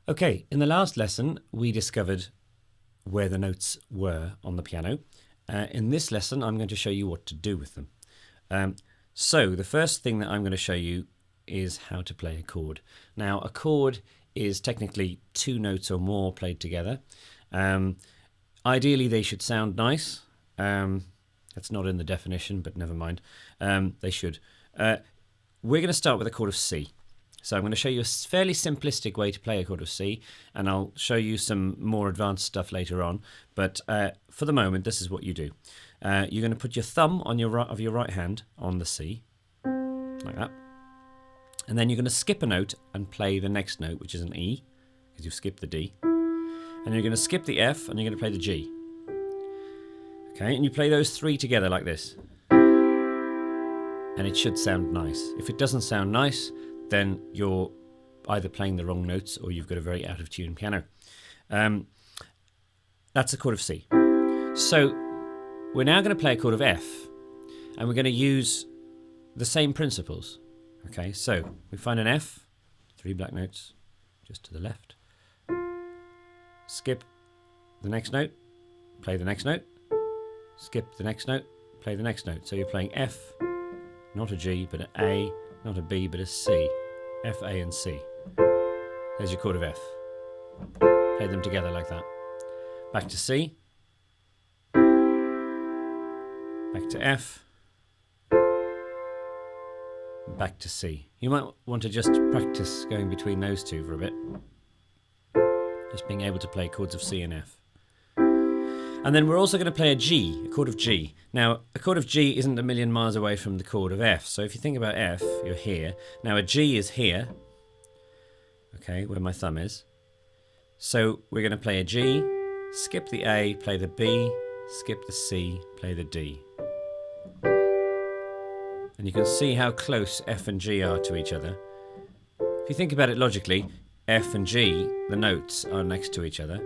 Okay, in the last lesson we discovered where the notes were on the piano. In this lesson I'm going to show you what to do with them. So the first thing that I'm going to show you is how to play a chord. Now a chord is technically two notes or more played together. Ideally they should sound nice. That's not in the definition, but never mind. They should. We're going to start with a chord of C. So I'm going to show you a fairly simplistic way to play a chord of C, and I'll show you some more advanced stuff later on. But for the moment, this is what you do. You're going to put your thumb on your right hand on the C, like that. And then you're going to skip a note and play the next note, which is an E, because you've skipped the D. And you're going to skip the F, and you're going to play the G. Okay, and you play those three together like this. And it should sound nice. If it doesn't sound nice, then you're either playing the wrong notes or you've got a very out of tune piano. That's a chord of C. So we're now going to play a chord of F, and we're going to use the same principles. Okay, so we find an F, three black notes, just to the left. Skip the next note, play the next note, skip the next note, play the next note. So you're playing F, not a G, but an A, not a B, but a C. F, A, and C. There's your chord of F. Play them together like that. Back to C. Back to F. Back to C. You might want to just practice going between those two for a bit. Just being able to play chords of C and F. And then we're also going to play a G, a chord of G. Now, a chord of G isn't a million miles away from the chord of F. So if you think about F, you're here. Now a G is here, okay, where my thumb is. So we're going to play a G, skip the A, play the B, skip the C, play the D. And you can see how close F and G are to each other. If you think about it logically, F and G, the notes are next to each other.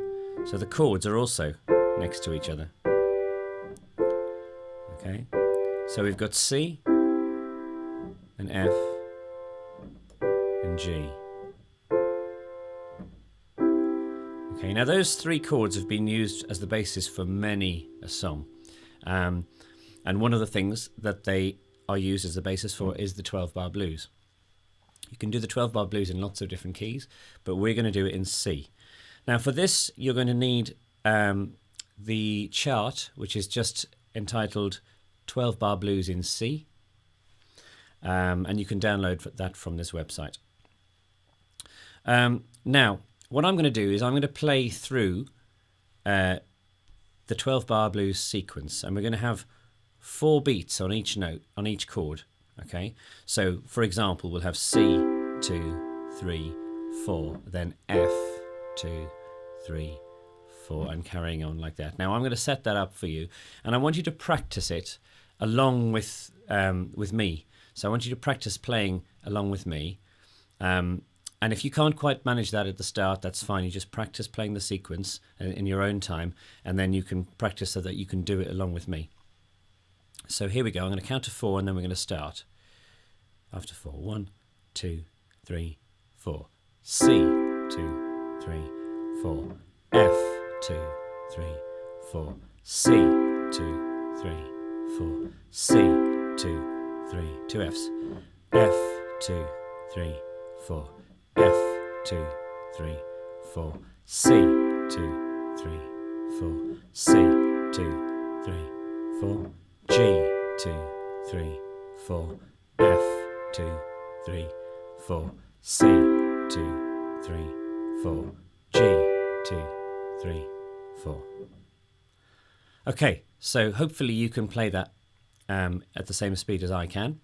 So the chords are also next to each other. Okay, so we've got C and F and G. Okay, now those three chords have been used as the basis for many a song. And one of the things that they are used as the basis for is the 12-bar blues. You can do the 12-bar blues in lots of different keys, but we're going to do it in C. Now for this, you're going to need the chart, which is just entitled 12-bar blues in C, and you can download that from this website. Now what I'm going to do is I'm going to play through the 12-bar blues sequence, and we're going to have 4 beats on each note, on each chord. Okay, so for example we'll have C 2 3 4, then F 2 3 4, and carrying on like that. Now I'm going to set that up for you, and I want you to practice it along with me. So I want you to practice playing along with me, and if you can't quite manage that at the start, that's fine. You just practice playing the sequence in your own time, and then you can practice so that you can do it along with me. So here we go. I'm going to count to 4, and then we're going to start after 4. 1 2 3 4. C 2 3 4. F 2 3 4. C 2 3 4. C 2 3. 2 Fs. F 2 3 4. F 2 3 4. C 2 3 4. C 2 3 4. G 2 3 4. F 2 3 4. C 2 3 4. G 2 3 4. Okay, so hopefully you can play that at the same speed as I can.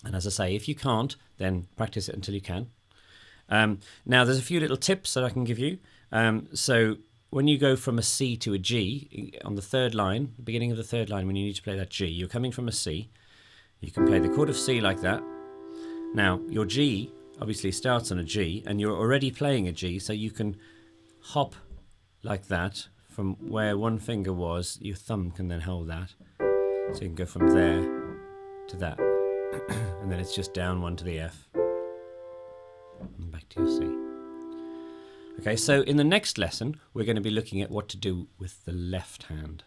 And as I say, if you can't, then practice it until you can. Now there's a few little tips that I can give you. So when you go from a C to a G, on the third line, the beginning of the third line, when you need to play that G, you're coming from a C. You can play the chord of C like that. Now your G obviously starts on a G, and you're already playing a G, so you can hop like that from where one finger was. Your thumb can then hold that, so you can go from there to that, and then it's just down one to the F and back to your C. Okay, so in the next lesson, we're going to be looking at what to do with the left hand.